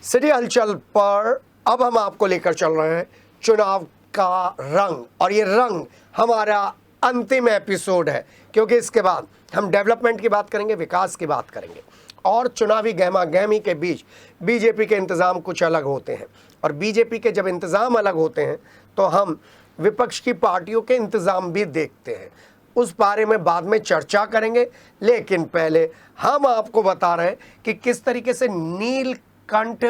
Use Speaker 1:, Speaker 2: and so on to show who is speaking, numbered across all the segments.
Speaker 1: City हलचल पर अब हम आपको लेकर चल रहे हैं चुनाव का रंग, और ये रंग हमारा अंतिम एपिसोड है, क्योंकि इसके बाद हम डेवलपमेंट की बात करेंगे, विकास की बात करेंगे, और चुनावी गहमा गहमी के बीच बीजेपी के इंतज़ाम कुछ अलग होते हैं। और बीजेपी के जब इंतज़ाम अलग होते हैं तो हम विपक्ष की पार्टियों के इंतज़ाम भी देखते हैं। उस बारे में बाद में चर्चा करेंगे, लेकिन पहले हम आपको बता रहे हैं कि किस तरीके से नीलकंठ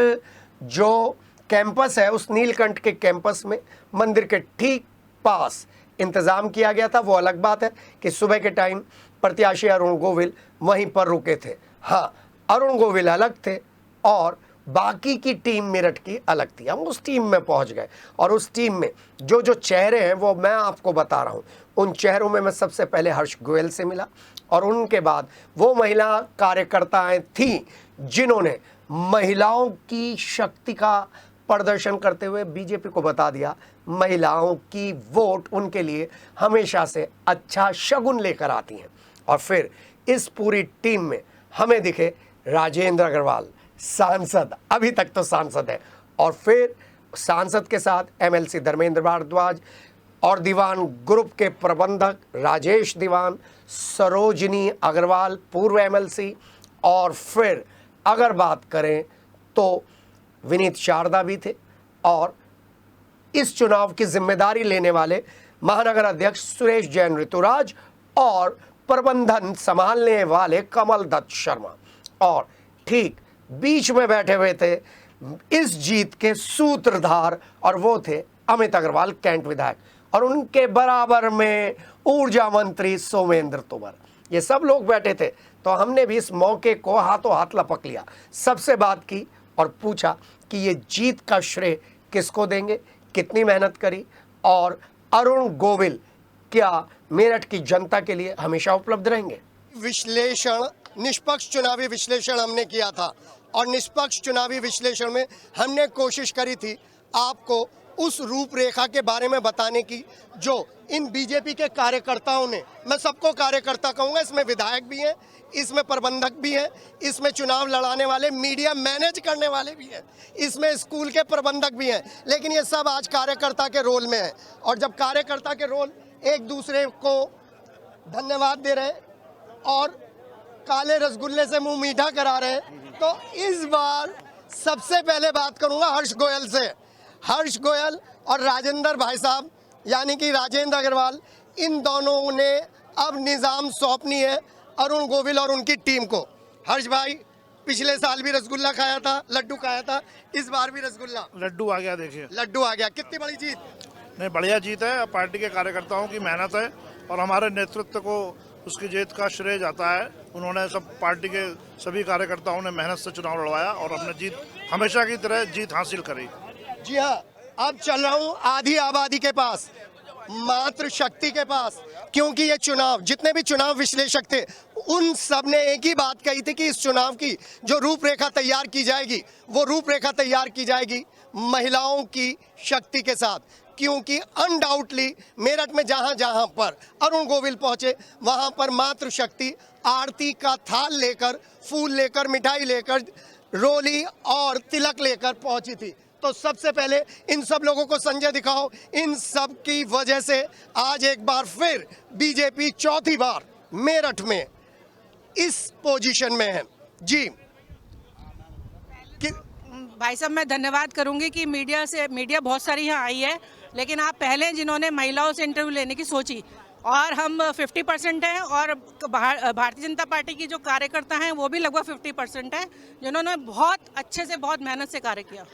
Speaker 1: जो कैंपस है, उस नीलकंठ के कैंपस में मंदिर के ठीक पास इंतज़ाम किया गया था। वो अलग बात है कि सुबह के टाइम प्रत्याशी अरुण गोविल वहीं पर रुके थे। हाँ, अरुण गोविल अलग थे और बाकी की टीम मेरठ की अलग थी। हम उस टीम में पहुंच गए और उस टीम में जो जो चेहरे हैं वो मैं आपको बता रहा हूं। उन चेहरों में मैं सबसे पहले हर्ष गोयल से मिला और उनके बाद वो महिला कार्यकर्ताएं थीं जिन्होंने महिलाओं की शक्ति का प्रदर्शन करते हुए बीजेपी को बता दिया महिलाओं की वोट उनके लिए हमेशा से अच्छा शगुन लेकर आती हैं। और फिर इस पूरी टीम में हमें दिखे राजेंद्र अग्रवाल, सांसद, अभी तक तो सांसद है, और फिर सांसद के साथ एमएलसी धर्मेंद्र भारद्वाज और दीवान ग्रुप के प्रबंधक राजेश दीवान, सरोजनी अग्रवाल पूर्व एमएलसी, और फिर अगर बात करें तो विनीत शारदा भी थे, और इस चुनाव की जिम्मेदारी लेने वाले महानगर अध्यक्ष सुरेश जैन ऋतुराज और प्रबंधन संभालने वाले कमल दत्त शर्मा, और ठीक बीच में बैठे हुए थे इस जीत के सूत्रधार, और वो थे अमित अग्रवाल कैंट विधायक, और उनके बराबर में ऊर्जा मंत्री सोमेंद्र तोमर। ये सब लोग बैठे थे। तो हमने भी इस मौके को हाथों हाथ लपक लिया, सबसे बात की और पूछा कि ये जीत का श्रेय किसको देंगे, कितनी मेहनत करी, और अरुण गोविल क्या मेरठ की जनता के लिए हमेशा उपलब्ध रहेंगे। विश्लेषण, निष्पक्ष चुनावी विश्लेषण हमने किया था, और निष्पक्ष चुनावी विश्लेषण में हमने कोशिश करी थी आपको उस रूपरेखा के बारे में बताने की जो इन बीजेपी के कार्यकर्ताओं ने, मैं सबको कार्यकर्ता कहूँगा, इसमें विधायक भी हैं, इसमें प्रबंधक भी हैं, इसमें चुनाव लड़ाने वाले मीडिया मैनेज करने वाले भी हैं, इसमें स्कूल के प्रबंधक भी हैं, लेकिन ये सब आज कार्यकर्ता के रोल में है। और जब कार्यकर्ता के रोल एक दूसरे को धन्यवाद दे रहे हैं और काले रसगुल्ले से मुंह मीठा करा रहे हैं, तो इस बार सबसे पहले बात करूंगा हर्ष गोयल से। हर्ष गोयल और राजेंद्र भाई साहब यानी कि राजेंद्र अग्रवाल, इन दोनों ने अब निज़ाम सौंपनी है अरुण गोविल और उनकी टीम को। हर्ष भाई, पिछले साल भी रसगुल्ला खाया था, लड्डू खाया था, इस बार भी रसगुल्ला,
Speaker 2: लड्डू आ गया। देखिए,
Speaker 1: लड्डू आ गया। कितनी बड़ी जीत?
Speaker 2: नहीं, बढ़िया जीत है। पार्टी के कार्यकर्ताओं की मेहनत है और हमारे नेतृत्व को उसकी जीत का श्रेय जाता है। उन्होंने सब पार्टी के सभी कार्यकर्ताओं ने मेहनत से चुनाव लड़वाया और हमने जीत हमेशा की तरह जीत हासिल करी।
Speaker 1: जी हाँ, अब चल रहा हूँ आधी आबादी के पास, मातृ शक्ति के पास, क्योंकि ये चुनाव, जितने भी चुनाव विश्लेषक थे उन सब ने एक ही बात कही थी कि इस चुनाव की जो रूपरेखा तैयार की जाएगी वो रूपरेखा तैयार की जाएगी महिलाओं की शक्ति के साथ, क्योंकि अनडाउटली मेरठ में जहां जहां पर अरुण गोविल पहुंचे वहां पर मातृशक्ति आरती का थाल लेकर, फूल लेकर, मिठाई लेकर, रोली और तिलक लेकर पहुंची थी। तो सबसे पहले इन सब लोगों को संजय दिखाओ। इन सब की वजह से आज एक बार फिर बीजेपी चौथी बार मेरठ में इस पोजीशन में है। जी
Speaker 3: भाई साहब, मैं धन्यवाद करूंगी कि मीडिया बहुत सारी यहाँ आई है, लेकिन आप पहले जिन्होंने महिलाओं से इंटरव्यू लेने की सोची, और हम 50% हैं, और भारतीय जनता पार्टी की जो कार्यकर्ता हैं वो भी लगभग 50% हैं, जिन्होंने बहुत अच्छे से, बहुत मेहनत से कार्य किया।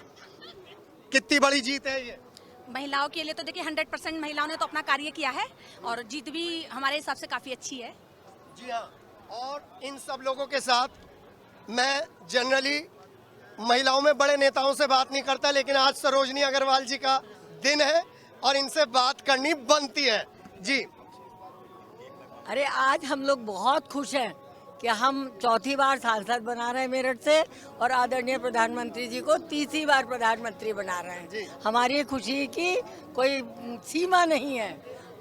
Speaker 1: कितनी बड़ी जीत है ये
Speaker 4: महिलाओं के लिए? तो देखिए 100% महिलाओं ने तो अपना कार्य किया है और जीत भी हमारे हिसाब से काफ़ी अच्छी है।
Speaker 1: जी हाँ, और इन सब लोगों के साथ मैं जनरली महिलाओं में बड़े नेताओं से बात नहीं करता, लेकिन आज सरोजनी अग्रवाल जी का दिन है और इनसे बात करनी बनती है। जी,
Speaker 5: अरे आज हम लोग बहुत खुश हैं कि हम चौथी बार सांसद बना रहे हैं मेरठ से, और आदरणीय प्रधानमंत्री जी को तीसरी बार प्रधानमंत्री बना रहे हैं। हमारी खुशी की कोई सीमा नहीं है,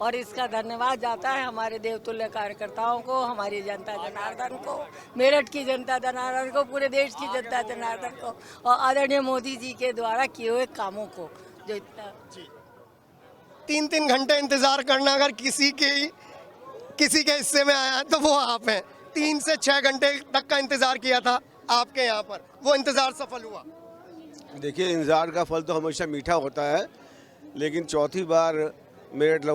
Speaker 5: और इसका धन्यवाद जाता है हमारे देवतुल्य कार्यकर्ताओं को, हमारी जनता जनार्दन को, मेरठ की जनता जनार्दन को, पूरे देश की जनता जनार्दन को और आदरणीय मोदी जी के द्वारा किए हुए कामों को। जो इतना
Speaker 1: 3-3 घंटे इंतजार करना अगर किसी के हिस्से में आया है तो वो आप हैं। 3 से 6 घंटे तक का इंतजार किया था आपके यहाँ पर, वो इंतजार सफल हुआ।
Speaker 6: देखिए, इंतज़ार का फल तो हमेशा मीठा होता है, लेकिन चौथी बार मेरठ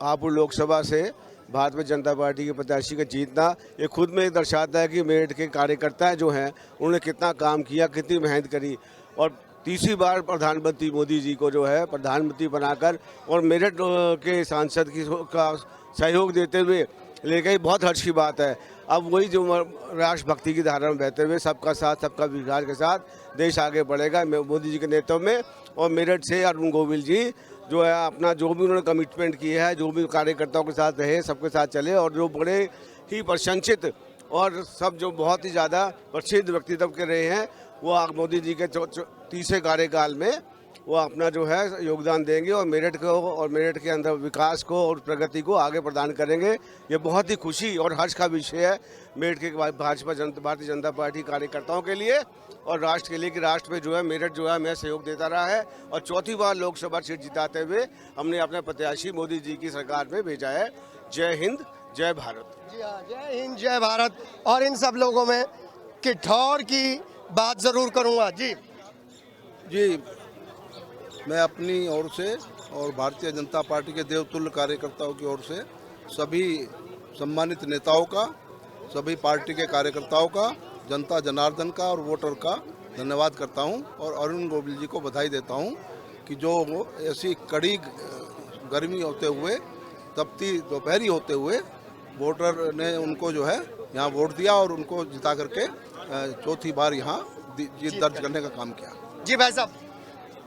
Speaker 6: हापुड़ लोकसभा से भारतीय जनता पार्टी के प्रत्याशी का जीतना ये खुद में दर्शाता है कि मेरठ के कार्यकर्ता जो हैं उन्होंने कितना काम किया, कितनी मेहनत करी। और तीसरी बार प्रधानमंत्री मोदी जी को जो है प्रधानमंत्री बनाकर और मेरठ के सांसद का सहयोग देते हुए लेकर बहुत हर्ष की बात है। अब वही जो राष्ट्रभक्ति की धारा में बहते हुए सबका साथ सबका विकास के साथ देश आगे बढ़ेगा मोदी जी के नेतृत्व में। और मेरठ से अरुण गोविल जी जो है अपना जो भी उन्होंने कमिटमेंट किया है, जो भी कार्यकर्ताओं के साथ रहे, सबके साथ चले और जो बड़े ही प्रशंसित और सब जो बहुत ही ज़्यादा प्रसिद्ध व्यक्तित्व के रहे हैं वो मोदी जी के तीसरे कार्यकाल में वो अपना जो है योगदान देंगे और मेरठ को और मेरठ के अंदर विकास को और प्रगति को आगे प्रदान करेंगे। ये बहुत ही खुशी और हर्ष का विषय है मेरठ के भारतीय जनता पार्टी कार्यकर्ताओं के लिए और राष्ट्र के लिए कि राष्ट्र में जो है मेरठ जो है हमें सहयोग देता रहा है और चौथी बार लोकसभा सीट जिताते हुए हमने अपने प्रत्याशी मोदी जी की सरकार में भेजा है। जय हिंद, जय भारत।
Speaker 1: जी हाँ, जय हिंद, जय भारत। और इन सब लोगों में किठौर की बात जरूर करूँगा। जी,
Speaker 7: मैं अपनी ओर से और भारतीय जनता पार्टी के देवतुल्य कार्यकर्ताओं की ओर से सभी सम्मानित नेताओं का, सभी पार्टी के कार्यकर्ताओं का, जनता जनार्दन का और वोटर का धन्यवाद करता हूं और अरुण गोविल जी को बधाई देता हूं कि जो ऐसी कड़ी गर्मी होते हुए, तपती दोपहरी होते हुए वोटर ने उनको जो है यहाँ वोट दिया और उनको जिता करके चौथी बार यहाँ जीत दर्ज करने का काम किया।
Speaker 1: जी भाई साहब।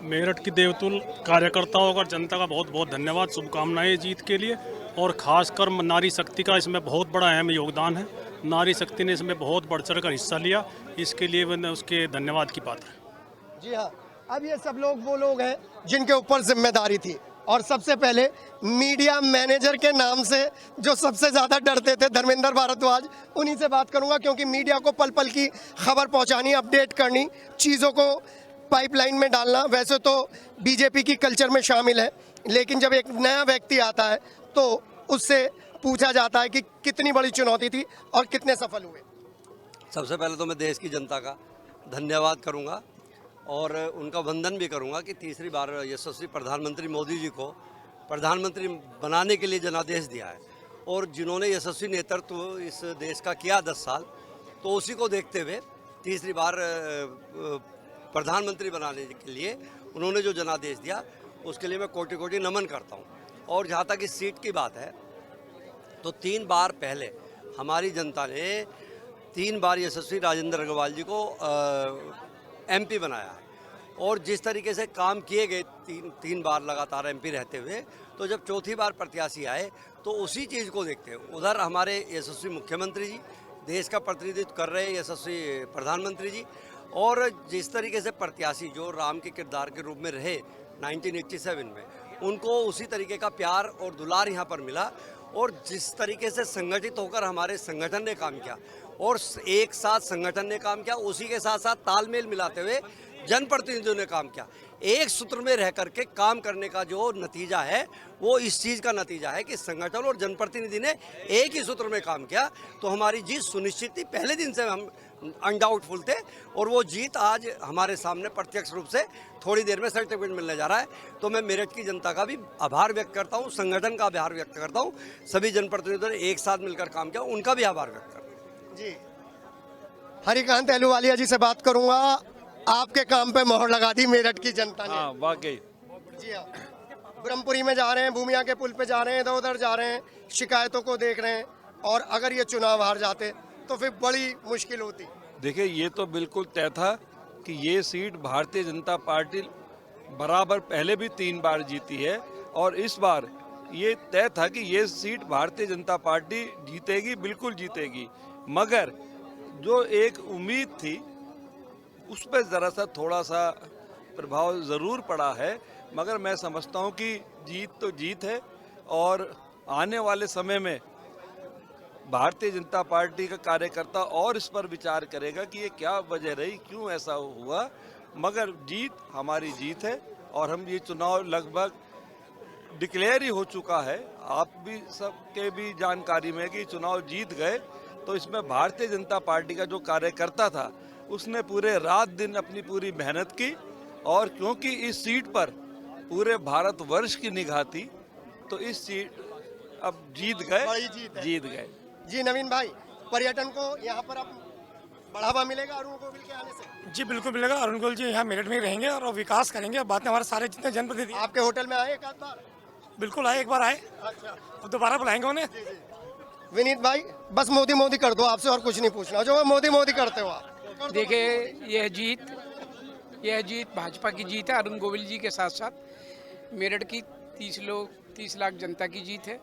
Speaker 8: मेरठ की देवतुल कार्यकर्ताओं और जनता का बहुत बहुत धन्यवाद, शुभकामनाएं जीत के लिए। और खासकर नारी शक्ति का इसमें बहुत बड़ा अहम योगदान है। नारी शक्ति ने इसमें बहुत बढ़ चढ़ कर हिस्सा लिया, इसके लिए मैंने उसके धन्यवाद की पात्र है।
Speaker 1: जी हाँ, अब ये सब लोग वो लोग हैं जिनके ऊपर जिम्मेदारी थी और सबसे पहले मीडिया मैनेजर के नाम से जो सबसे ज़्यादा डरते थे धर्मेंद्र भारद्वाज, उन्हीं से बात करूंगा क्योंकि मीडिया को पल पल की खबर पहुंचानी, अपडेट करनी, चीज़ों को पाइपलाइन में डालना वैसे तो बीजेपी की कल्चर में शामिल है, लेकिन जब एक नया व्यक्ति आता है तो उससे पूछा जाता है कि कितनी बड़ी चुनौती थी और कितने सफल हुए।
Speaker 9: सबसे पहले तो मैं देश की जनता का धन्यवाद करूंगा और उनका वंदन भी करूंगा कि तीसरी बार यशस्वी प्रधानमंत्री मोदी जी को प्रधानमंत्री बनाने के लिए जनादेश दिया है और जिन्होंने यशस्वी नेतृत्व इस देश का किया 10 साल, तो उसी को देखते हुए तीसरी बार प्रधानमंत्री बनाने के लिए उन्होंने जो जनादेश दिया उसके लिए मैं कोटि कोटि नमन करता हूं। और जहां तक इस सीट की बात है तो 3 बार पहले हमारी जनता ने 3 बार यशस्वी राजेंद्र अग्रवाल जी को एमपी बनाया है और जिस तरीके से काम किए गए 3 बार लगातार एमपी रहते हुए, तो जब चौथी बार प्रत्याशी आए तो उसी चीज़ को देखते हुए उधर हमारे यशस्वी मुख्यमंत्री जी, देश का प्रतिनिधित्व कर रहे यशस्वी प्रधानमंत्री जी और जिस तरीके से प्रत्याशी जो राम के किरदार के रूप में रहे 1987 में, उनको उसी तरीके का प्यार और दुलार यहाँ पर मिला और जिस तरीके से संगठित होकर हमारे संगठन ने काम किया और एक साथ संगठन ने काम किया, उसी के साथ साथ तालमेल मिलाते हुए जनप्रतिनिधियों ने काम किया। एक सूत्र में रह करके काम करने का जो नतीजा है वो इस चीज़ का नतीजा है कि संगठन और जनप्रतिनिधि ने एक ही सूत्र में काम किया, तो हमारी जीत सुनिश्चित थी। पहले दिन से हम अनडाउटफुल थे और वो जीत आज हमारे सामने प्रत्यक्ष रूप से थोड़ी देर में सर्टिफिकेट मिलने जा रहा है। तो मैं मेरठ की जनता का भी आभार व्यक्त करता हूँ, संगठन का आभार व्यक्त करता हूँ, सभी जनप्रतिनिधियों ने एक साथ मिलकर काम किया उनका भी आभार व्यक्त करता हूँ।
Speaker 1: जी, हरिकांत अहलूवालिया जी से बात करूंगा। आपके काम पे मोहर लगा दी मेरठ की जनता ने।
Speaker 10: हाँ, वाकई।
Speaker 1: जी हाँ, ब्रह्मपुरी में जा रहे हैं, भूमिया के पुल पे जा रहे हैं, इधर उधर जा रहे हैं, शिकायतों को देख रहे हैं और अगर ये चुनाव हार जाते तो फिर बड़ी मुश्किल होती।
Speaker 10: देखिए, ये तो बिल्कुल तय था कि ये सीट भारतीय जनता पार्टी बराबर पहले भी 3 बार जीती है और इस बार ये तय था कि ये सीट भारतीय जनता पार्टी जीतेगी, बिल्कुल जीतेगी। मगर जो एक उम्मीद थी उस पर ज़रा सा थोड़ा सा प्रभाव ज़रूर पड़ा है, मगर मैं समझता हूँ कि जीत तो जीत है और आने वाले समय में भारतीय जनता पार्टी का कार्यकर्ता और इस पर विचार करेगा कि ये क्या वजह रही, क्यों ऐसा हुआ। मगर जीत हमारी जीत है और हम ये चुनाव लगभग डिक्लेयर ही हो चुका है। आप भी सबके भी जानकारी में कि चुनाव जीत गए, तो इसमें भारतीय जनता पार्टी का जो कार्यकर्ता था उसने पूरे रात दिन अपनी पूरी मेहनत की, और क्योंकि इस सीट पर पूरे भारतवर्ष की निगाह थी तो इस सीट अब जीत गए।
Speaker 1: जी नवीन भाई, पर्यटन को यहाँ पर अब बढ़ावा मिलेगा अरुण गोविल के आने से?
Speaker 11: जी बिल्कुल मिलेगा। अरुण गोविल जी यहाँ मेरठ में ही रहेंगे और विकास करेंगे। बाद में हमारे सारे जितने जनप्रतिनिधि
Speaker 1: आपके होटल में आए एक आध बार?
Speaker 11: बिल्कुल आए, एक बार आए,
Speaker 1: अच्छा,
Speaker 11: अब दोबारा बुलाएंगे उन्हें।
Speaker 1: विनीत भाई, बस मोदी मोदी कर दो, आपसे और कुछ नहीं पूछना, जो मोदी मोदी करते हो आप।
Speaker 12: देखिए, यह जीत भाजपा की जीत है। अरुण गोविल जी के साथ साथ मेरठ की 30 लाख जनता की जीत है,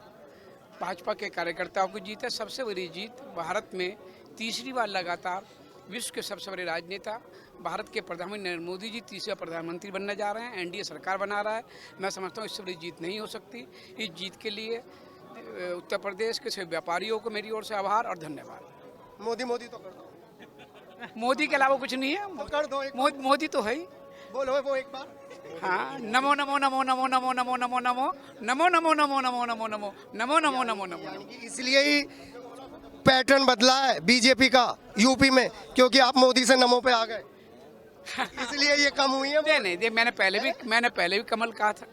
Speaker 12: भाजपा के कार्यकर्ताओं की जीत है। सबसे बड़ी जीत, भारत में तीसरी बार लगातार विश्व के सबसे बड़े राजनेता भारत के प्रधानमंत्री नरेंद्र मोदी जी तीसरा प्रधानमंत्री बनने जा रहे हैं, एनडीए सरकार बना रहा है। मैं समझता हूँ इससे बड़ी जीत नहीं हो सकती। इस जीत के लिए उत्तर प्रदेश के सभी व्यापारियों को मेरी ओर से आभार और धन्यवाद।
Speaker 1: मोदी मोदी तो कर दो।
Speaker 12: मोदी के अलावा कुछ नहीं है,
Speaker 1: तो कर दो एक
Speaker 12: मोदी तो है ही।
Speaker 1: बोलो वो एक बार।
Speaker 12: हाँ, नमो नमो नमो नमो नमो नमो नमो नमो नमो नमो नमो नमो नमो नमो नमो नमो नमो नमो।
Speaker 1: इसलिए ही पैटर्न बदला है बीजेपी का यूपी में, क्योंकि आप मोदी से नमो पे आ गए, इसलिए ये कम हुई है।
Speaker 12: नहीं, मैंने पहले भी कमल कहा था,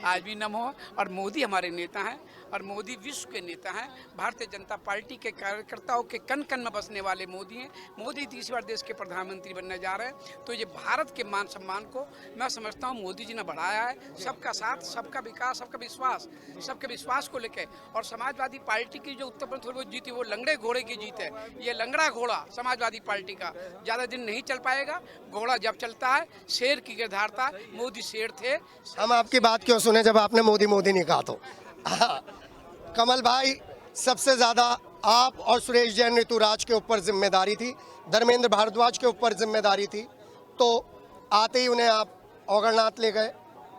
Speaker 12: आज भी नमो। और मोदी हमारे नेता हैं और मोदी विश्व के नेता हैं। भारतीय जनता पार्टी के कार्यकर्ताओं के कन कन में बसने वाले मोदी हैं। मोदी तीसरी बार देश के प्रधानमंत्री बनने जा रहे हैं, तो ये भारत के मान सम्मान को मैं समझता हूँ मोदी जी ने बढ़ाया है। सबका साथ, सबका विकास, सबके विश्वास को लेकर। और समाजवादी पार्टी की जो उत्तर प्रदेश वो जीती, वो लंगड़े घोड़े की जीत है। ये लंगड़ा घोड़ा समाजवादी पार्टी का ज़्यादा दिन नहीं चल पाएगा। घोड़ा जब चलता है शेर की गिरधारता, मोदी शेर थे।
Speaker 1: हम आपकी बात क्यों सुने जब आपने मोदी मोदी नहीं कहा तो। कमल भाई, सबसे ज्यादा आप और सुरेश जैन ऋतुराज के ऊपर जिम्मेदारी थी, धर्मेंद्र भारद्वाज के ऊपर जिम्मेदारी थी, तो आते ही उन्हें आप औगरनाथ ले गए,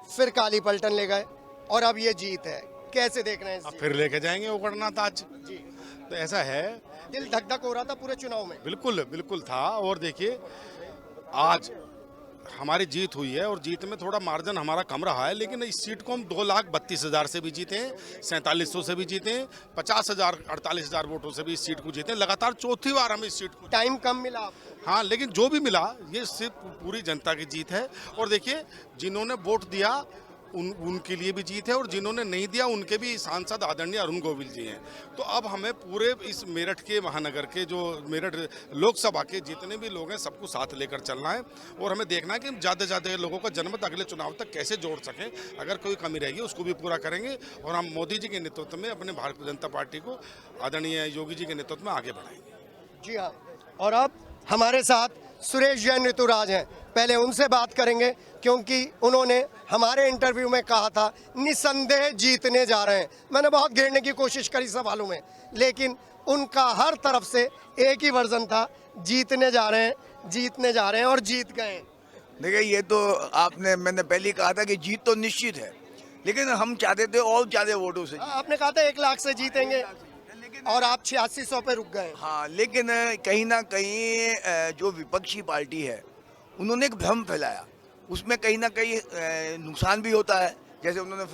Speaker 1: फिर काली पलटन ले गए, और अब ये जीत है। कैसे देख रहे हैं?
Speaker 13: अब फिर लेके जाएंगे औगरनाथ आज जी। तो ऐसा है,
Speaker 1: दिल धक धक हो रहा था पूरे चुनाव में।
Speaker 13: बिल्कुल था। और देखिए, आज हमारी जीत हुई है और जीत में थोड़ा मार्जिन हमारा कम रहा है, लेकिन इस सीट को हम 2,32,000 से भी जीते हैं, 4700 से भी जीते हैं, 50,000 48,000 वोटों से भी इस सीट को जीते हैं। लगातार चौथी बार हम इस सीट को।
Speaker 1: टाइम कम मिला आपको?
Speaker 13: हाँ, लेकिन जो भी मिला ये सिर्फ पूरी जनता की जीत है। और देखिए, जिन्होंने वोट दिया उनके लिए भी जीत है, और जिन्होंने नहीं दिया उनके भी सांसद आदरणीय अरुण गोविल जी हैं। तो अब हमें पूरे इस मेरठ के महानगर के, जो मेरठ लोकसभा के जितने भी लोग हैं, सबको साथ लेकर चलना है, और हमें देखना है कि हम ज़्यादा से ज़्यादा लोगों का जनमत अगले चुनाव तक कैसे जोड़ सकें। अगर कोई कमी रहेगी उसको भी पूरा करेंगे, और हम मोदी जी के नेतृत्व में अपने भारतीय जनता पार्टी को आदरणीय योगी जी के नेतृत्व में आगे बढ़ाएंगे।
Speaker 1: जी हाँ, और अब हमारे साथ सुरेश जैन ऋतुराज हैं। पहले उनसे बात करेंगे, क्योंकि उन्होंने हमारे इंटरव्यू में कहा था निसंदेह जीतने जा रहे हैं। मैंने बहुत घेरने की कोशिश करी सवालों में, लेकिन उनका हर तरफ से एक ही वर्जन था, जीतने जा रहे हैं, और जीत गए।
Speaker 14: देखिए, ये तो मैंने पहले ही कहा था कि जीत तो निश्चित है, लेकिन हम चाहते थे और ज़्यादा वोटों से।
Speaker 1: आपने कहा था 1 लाख से जीतेंगे, और आप 8600 पे रुक गए।
Speaker 14: हाँ, लेकिन कहीं ना कहीं जो विपक्षी पार्टी है उन्होंने एक भ्रम फैलाया, उसमें कहीं ना कहीं नुकसान भी होता है। जैसे उन्होंने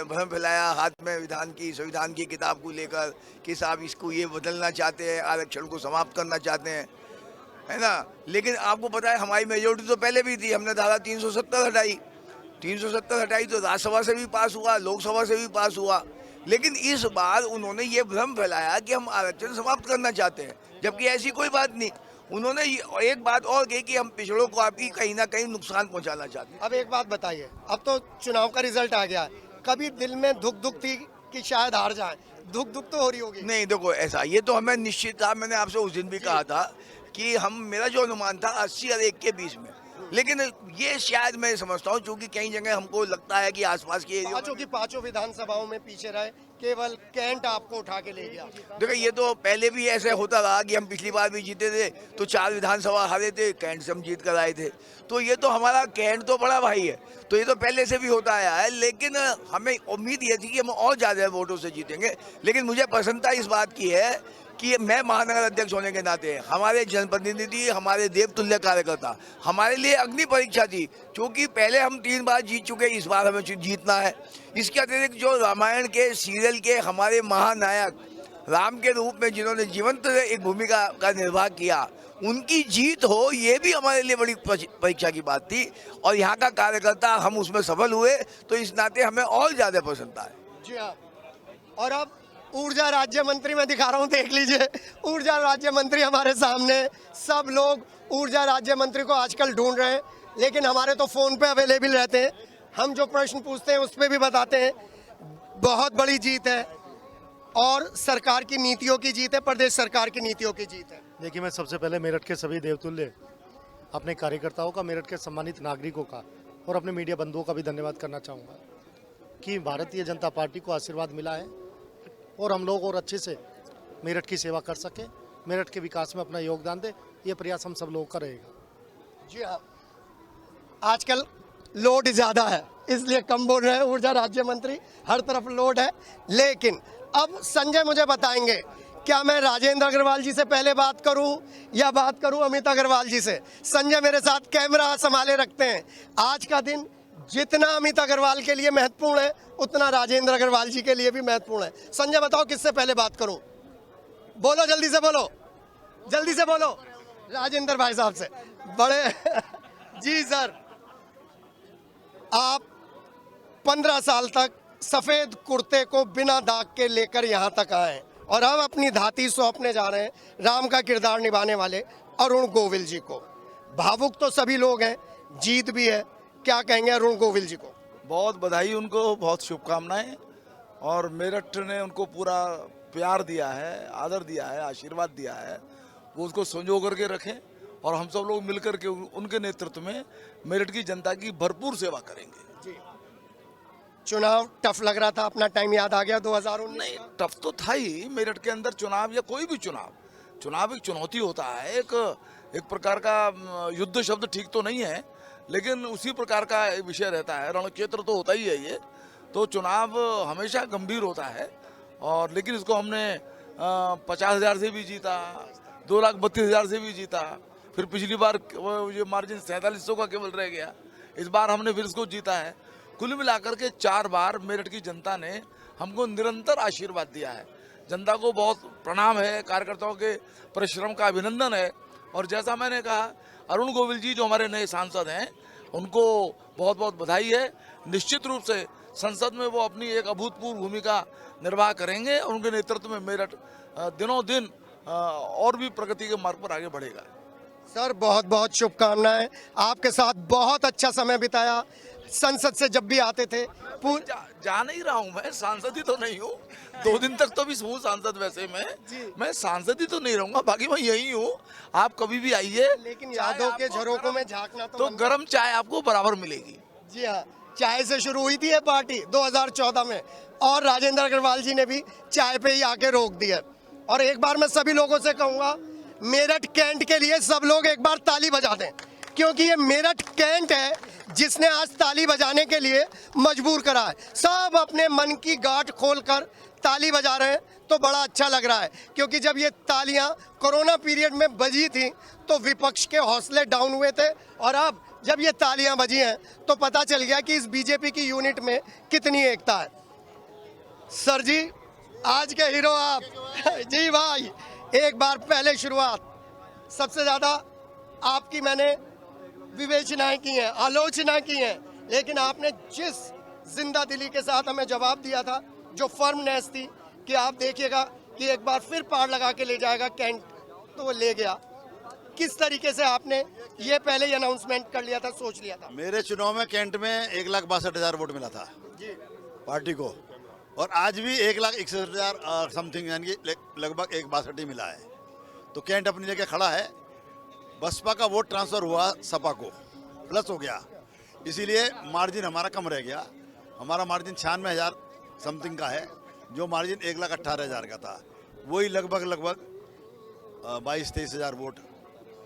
Speaker 14: भ्रम फैलाया हाथ में संविधान की किताब को लेकर कि साहब इसको ये बदलना चाहते हैं, आरक्षण को समाप्त करना चाहते हैं, है ना। लेकिन आपको पता है हमारी मेजोरिटी तो पहले भी थी, हमने धारा 370 हटाई। 370 हटाई तो राज्यसभा से भी पास हुआ, लोकसभा से भी पास हुआ। लेकिन इस बार उन्होंने ये भ्रम फैलाया कि हम आरक्षण समाप्त करना चाहते हैं, जबकि ऐसी कोई बात नहीं। उन्होंने एक बात और कही कि हम पिछड़ों को आपकी कहीं ना कहीं नुकसान पहुंचाना चाहते हैं।
Speaker 1: अब एक बात बताइए, अब तो चुनाव का रिजल्ट आ गया है, कभी दिल में धुक थी कि शायद हार जाए? धुक तो हो रही होगी?
Speaker 14: नहीं, देखो ऐसा, ये तो हमें निश्चित था। मैंने आपसे उस दिन भी कहा था कि मेरा जो अनुमान था 80 और 1 के बीच में, लेकिन ये शायद मैं समझता हूँ, क्योंकि कई जगह हमको लगता है कि आसपास के
Speaker 1: पांचों विधानसभाओं में पीछे रहे, केवल कैंट आपको उठा के ले गया।
Speaker 14: देखो ये तो पहले भी ऐसे होता रहा कि हम पिछली बार भी जीते थे तो 4 विधानसभा हारे थे, कैंट से हम जीत कर आए थे। तो ये तो हमारा कैंट तो बड़ा भाई है, तो ये तो पहले से भी होता आया है। लेकिन हमें उम्मीद ये थी कि हम और ज़्यादा वोटों से जीतेंगे। लेकिन मुझे प्रसन्नता इस बात की है कि मैं महानगर अध्यक्ष होने के नाते हमारे जनप्रतिनिधि, हमारे देवतुल्य कार्यकर्ता हमारे लिए अग्नि परीक्षा थी, क्योंकि पहले हम 3 बार जीत चुके, इस बार हमें जीतना है। इसके अतिरिक्त जो रामायण के सीरियल के हमारे महानायक राम के रूप में जिन्होंने जीवंत एक भूमिका का निर्वाह किया, उनकी जीत हो, ये भी हमारे लिए बड़ी परीक्षा की बात थी। और यहाँ का कार्यकर्ता हम उसमें सफल हुए, तो इस नाते हमें और ज़्यादा प्रसन्नता है।
Speaker 1: जी हाँ। और अब ऊर्जा राज्य मंत्री मैं दिखा रहा हूँ, देख लीजिए, ऊर्जा राज्य मंत्री हमारे सामने। सब लोग ऊर्जा राज्य मंत्री को आजकल ढूंढ रहे हैं, लेकिन हमारे तो फ़ोन पे अवेलेबल रहते हैं। हम जो प्रश्न पूछते हैं उस पर भी बताते हैं। बहुत बड़ी जीत है और सरकार की नीतियों की जीत है, प्रदेश सरकार की नीतियों की जीत है।
Speaker 15: देखिए, मैं सबसे पहले मेरठ के सभी देवतुल्य अपने कार्यकर्ताओं का, मेरठ के सम्मानित नागरिकों का और अपने मीडिया बंधुओं का भी धन्यवाद करना चाहूँगा कि भारतीय जनता पार्टी को आशीर्वाद मिला है और हम लोग और अच्छे से मेरठ की सेवा कर सके, मेरठ के विकास में अपना योगदान दे, ये प्रयास हम सब लोगों का रहेगा।
Speaker 1: जी हाँ, आजकल लोड ज़्यादा है इसलिए कम बोल रहे हैं ऊर्जा राज्य मंत्री, हर तरफ लोड है। लेकिन अब संजय मुझे बताएंगे, क्या मैं राजेंद्र अग्रवाल जी से पहले बात करूं या बात करूं अमित अग्रवाल जी से? संजय मेरे साथ कैमरा संभाले रखते हैं। आज का दिन जितना अमित अग्रवाल के लिए महत्वपूर्ण है उतना राजेंद्र अग्रवाल जी के लिए भी महत्वपूर्ण है। संजय बताओ किससे पहले बात करूं? बोलो, जल्दी से बोलो, जल्दी से बोलो। राजेंद्र भाई साहब से। बड़े जी सर, आप 15 साल तक सफ़ेद कुर्ते को बिना दाग के लेकर यहाँ तक आए और अब अपनी धाती सौंपने जा रहे हैं राम का किरदार निभाने वाले अरुण गोविल जी को। भावुक तो सभी लोग हैं, जीत भी है, क्या कहेंगे अरुण गोविल जी को?
Speaker 16: बहुत बधाई उनको, बहुत शुभकामनाएं। और मेरठ ने उनको पूरा प्यार दिया है, आदर दिया है, आशीर्वाद दिया है, वो उसको संजो करके रखें और हम सब लोग मिलकर के उनके नेतृत्व में मेरठ की जनता की भरपूर सेवा करेंगे।
Speaker 1: जी, चुनाव टफ लग रहा था, अपना टाइम याद आ गया 2019?
Speaker 16: नहीं, टफ तो था ही। मेरठ के अंदर चुनाव या कोई भी चुनाव एक चुनौती होता है, एक प्रकार का युद्ध शब्द ठीक तो नहीं है, लेकिन उसी प्रकार का विषय रहता है। रणक्षेत्र तो होता ही है ये, तो चुनाव हमेशा गंभीर होता है। और लेकिन इसको हमने 50,000 से भी जीता, 2,32,000 से भी जीता, फिर पिछली बार ये मार्जिन 4700 का केवल रह गया, इस बार हमने फिर इसको जीता है। कुल मिलाकर के 4 बार मेरठ की जनता ने हमको निरंतर आशीर्वाद दिया है। जनता को बहुत प्रणाम है, कार्यकर्ताओं के परिश्रम का अभिनंदन है। और जैसा मैंने कहा, अरुण गोविल जी जो हमारे नए सांसद हैं, उनको बहुत बहुत बधाई है। निश्चित रूप से संसद में वो अपनी एक अभूतपूर्व भूमिका निर्वाह करेंगे और उनके नेतृत्व में मेरठ दिनों दिन और भी प्रगति के मार्ग पर आगे बढ़ेगा।
Speaker 1: सर बहुत बहुत शुभकामनाएं, आपके साथ बहुत अच्छा समय बिताया, संसद से जब भी आते थे
Speaker 16: जा नहीं रहा हूँ मैं, सांसद ही तो नहीं हूँ। 2 दिन तक तो भी हूँ सांसद, वैसे मैं सांसद ही तो नहीं रहूंगा, बाकी मैं यही हूँ। आप कभी भी आइए,
Speaker 1: लेकिन यादों के झरोकों में झांकना
Speaker 16: तो गर्म चाय आपको बराबर मिलेगी।
Speaker 1: जी हाँ, चाय से शुरू हुई थी ये पार्टी 2014 में और राजेंद्र अग्रवाल जी ने भी चाय पे ही आके रोक दिया। और एक बार मैं सभी लोगों से कहूँगा, मेरठ कैंट के लिए सब लोग एक बार ताली बजा दें, क्योंकि ये मेरठ कैंट है जिसने आज ताली बजाने के लिए मजबूर करा है। सब अपने मन की गांठ खोलकर ताली बजा रहे हैं, तो बड़ा अच्छा लग रहा है। क्योंकि जब ये तालियां कोरोना पीरियड में बजी थी तो विपक्ष के हौसले डाउन हुए थे, और अब जब ये तालियां बजी हैं तो पता चल गया कि इस बीजेपी की यूनिट में कितनी एकता है। सर जी, आज के हीरो आप। जी भाई, एक बार पहले शुरुआत, सबसे ज़्यादा आपकी मैंने विवेचनाएं की हैं, आलोचना की हैं, लेकिन आपने जिस जिंदा दिली के साथ हमें जवाब दिया था, जो फर्मनेस थी कि आप देखिएगा कि एक बार फिर पार लगा के ले जाएगा कैंट, तो वो ले गया। किस तरीके से आपने ये पहले ही अनाउंसमेंट कर लिया था, सोच लिया था?
Speaker 17: मेरे चुनाव में कैंट में 1,62,000 वोट मिला था जी पार्टी को, और आज भी 1,61,000 समथिंग, यानी कि लगभग 1,62 मिला है। तो कैंट अपनी जगह खड़ा है। बसपा का वोट ट्रांसफर हुआ सपा को, प्लस हो गया, इसीलिए मार्जिन हमारा कम रह गया। हमारा मार्जिन 96,000 समथिंग का है, जो मार्जिन 1,18,000 का था, वही लगभग 22-23 हज़ार वोट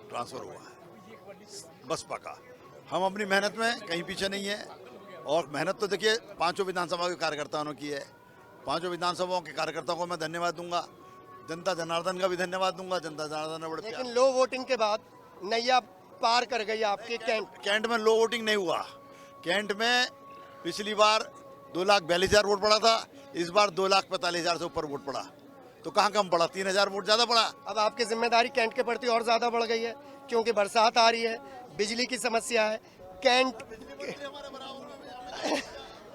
Speaker 17: ट्रांसफ़र हुआ है बसपा का। हम अपनी मेहनत में कहीं पीछे नहीं है, और मेहनत तो देखिए पांचों विधानसभा के कार्यकर्ताओं ने की है। पांचों विधानसभाओं के कार्यकर्ताओं को मैं धन्यवाद दूंगा, जनता जनार्दन का भी धन्यवाद दूंगा। जनता जनार्दन ने बड़े
Speaker 1: लेकिन लो वोटिंग के बाद नैया पार कर गई आपके
Speaker 17: कैंट में लो वोटिंग नहीं हुआ। कैंट में पिछली बार 2,42,000 वोट पड़ा था, इस बार 2,45,000 से ऊपर वोट पड़ा, तो कहाँ कम पड़ा, 3,000 वोट ज़्यादा पड़ा।
Speaker 1: अब आपकी जिम्मेदारी कैंट के प्रति और ज़्यादा बढ़ गई है, क्योंकि बरसात आ रही है, बिजली की समस्या है। कैंट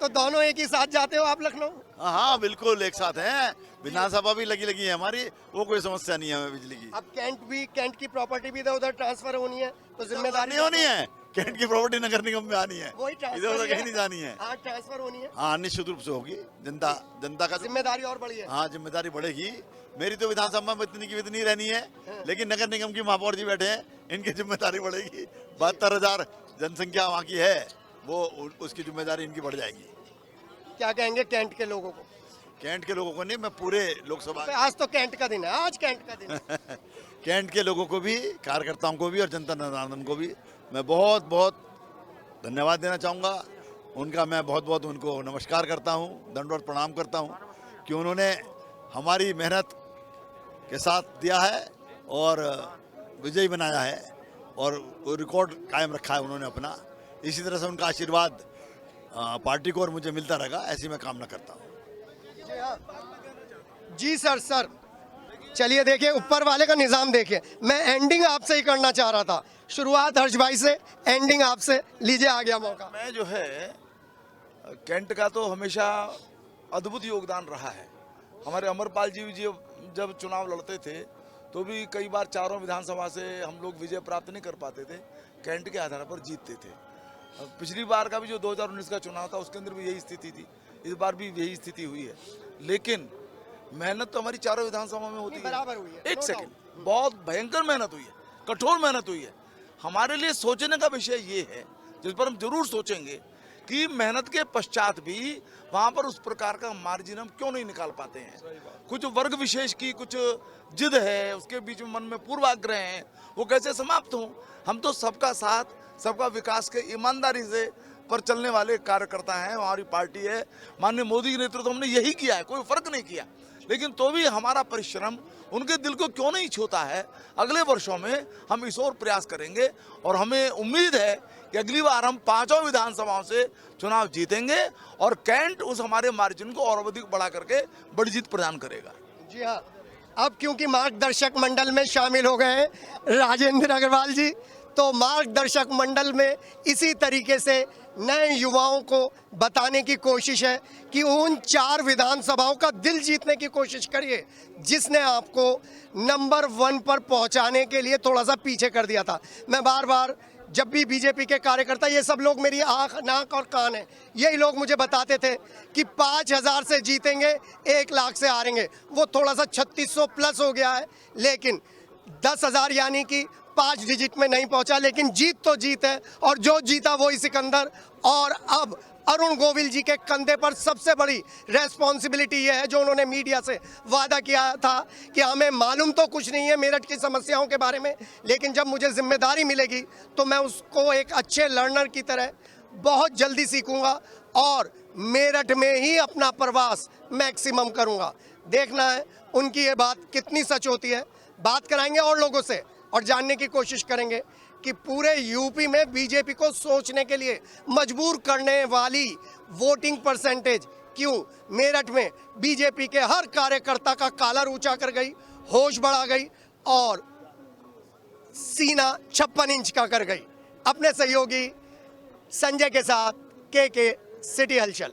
Speaker 1: तो दोनों एक ही साथ जाते हो आप लखनऊ?
Speaker 17: हाँ बिल्कुल एक साथ हैं, विधानसभा भी लगी है हमारी, वो कोई समस्या नहीं है हमें बिजली की।
Speaker 1: अब कैंट की प्रॉपर्टी भी इधर उधर ट्रांसफर होनी है, तो जिम्मेदारी
Speaker 17: नहीं होनी है। कैंट की प्रॉपर्टी नगर निगम में आनी है,
Speaker 1: वही
Speaker 17: इधर उधर कहीं नहीं जानी है।
Speaker 1: हाँ ट्रांसफर होनी है।
Speaker 17: हाँ निश्चित रूप से होगी, जनता का
Speaker 1: जिम्मेदारी और बढ़ी है।
Speaker 17: हाँ जिम्मेदारी बढ़ेगी। मेरी तो विधानसभा में इतनी की इतनी रहनी है, लेकिन नगर निगम की महापौर जी बैठे हैं, इनकी जिम्मेदारी बढ़ेगी। 72,000 जनसंख्या वहाँ की है, वो उसकी जिम्मेदारी इनकी बढ़ जाएगी।
Speaker 1: क्या कहेंगे कैंट के लोगों को?
Speaker 17: कैंट के लोगों को नहीं, मैं पूरे लोकसभा,
Speaker 1: आज तो कैंट का दिन है, आज कैंट का दिन है।
Speaker 17: कैंट के लोगों को भी, कार्यकर्ताओं को भी और जनता जनार्दन को भी मैं बहुत बहुत धन्यवाद देना चाहूँगा। उनका मैं बहुत बहुत उनको नमस्कार करता हूँ, दंडवत प्रणाम करता हूँ कि उन्होंने हमारी मेहनत के साथ दिया है और विजयी बनाया है, और वो रिकॉर्ड कायम रखा है उन्होंने अपना। इसी तरह से उनका आशीर्वाद पार्टी को और मुझे मिलता रहेगा, ऐसी मैं कामना करता हूँ।
Speaker 1: जी सर चलिए देखिए, ऊपर वाले का निज़ाम देखिए। मैं एंडिंग आपसे ही करना चाह रहा था, शुरुआत हर्ष भाई से, एंडिंग आपसे। लीजिए आ गया मौका।
Speaker 16: मैं जो है कैंट का तो हमेशा अद्भुत योगदान रहा है। हमारे अमरपाल जी जब चुनाव लड़ते थे तो भी कई बार चारों विधानसभा से हम लोग विजय प्राप्त नहीं कर पाते थे, कैंट के आधार पर जीतते थे। पिछली बार का भी जो 2019 का चुनाव था उसके अंदर भी यही स्थिति थी, इस बार भी यही स्थिति हुई है। लेकिन मेहनत तो हमारी चारों विधानसभा में होती है,
Speaker 1: बराबर हुई है।
Speaker 16: एक सेकंड, बहुत भयंकर मेहनत हुई है, कठोर मेहनत हुई है। हमारे लिए सोचने का विषय ये है, जिस पर हम जरूर सोचेंगे कि मेहनत के पश्चात भी वहाँ पर उस प्रकार का मार्जिन हम क्यों नहीं निकाल पाते हैं। कुछ वर्ग विशेष की कुछ जिद है, उसके बीच में मन में पूर्वाग्रह हैं, वो कैसे समाप्त हों। हम तो सबका साथ, सबका विकास के ईमानदारी से पर चलने वाले कार्यकर्ता हैं, हमारी पार्टी है। माननीय मोदी के नेतृत्व हमने यही किया है, कोई फर्क नहीं किया। लेकिन तो भी हमारा परिश्रम उनके दिल को क्यों नहीं छूता है। अगले वर्षों में हम इस और प्रयास करेंगे, और हमें उम्मीद है कि अगली बार हम पांचों विधानसभाओं से चुनाव जीतेंगे, और कैंट उस हमारे मार्जिन को और अधिक बढ़ा करके बड़ी जीत प्रदान करेगा।
Speaker 1: जी हाँ, अब क्योंकि मार्गदर्शक मंडल में शामिल हो गए हैं राजेंद्र अग्रवाल जी, तो मार्गदर्शक मंडल में इसी तरीके से नए युवाओं को बताने की कोशिश है कि उन 4 विधानसभाओं का दिल जीतने की कोशिश करिए जिसने आपको नंबर 1 पर पहुंचाने के लिए थोड़ा सा पीछे कर दिया था। मैं बार बार जब भी बीजेपी के कार्यकर्ता, ये सब लोग मेरी आँख नाक और कान है, यही लोग मुझे बताते थे कि 5,000 से जीतेंगे, 1 लाख से हारेंगे। वो थोड़ा सा 3600 प्लस हो गया है, लेकिन 10,000 यानी कि 5 डिजिट में नहीं पहुंचा, लेकिन जीत तो जीत है, और जो जीता वही सिकंदर। और अब अरुण गोविल जी के कंधे पर सबसे बड़ी रेस्पॉन्सिबिलिटी ये है, जो उन्होंने मीडिया से वादा किया था कि हमें मालूम तो कुछ नहीं है मेरठ की समस्याओं के बारे में, लेकिन जब मुझे जिम्मेदारी मिलेगी तो मैं उसको एक अच्छे लर्नर की तरह बहुत जल्दी सीखूंगा, और मेरठ में ही अपना प्रवास मैक्सिमम करूंगा। देखना है उनकी ये बात कितनी सच होती है। बात कराएंगे और लोगों से, और जानने की कोशिश करेंगे कि पूरे यूपी में बीजेपी को सोचने के लिए मजबूर करने वाली वोटिंग परसेंटेज क्यों मेरठ में बीजेपी के हर कार्यकर्ता का कॉलर ऊंचा कर गई, होश बढ़ा गई, और सीना 56 इंच का कर गई। अपने सहयोगी संजय के साथ के सिटी हलचल।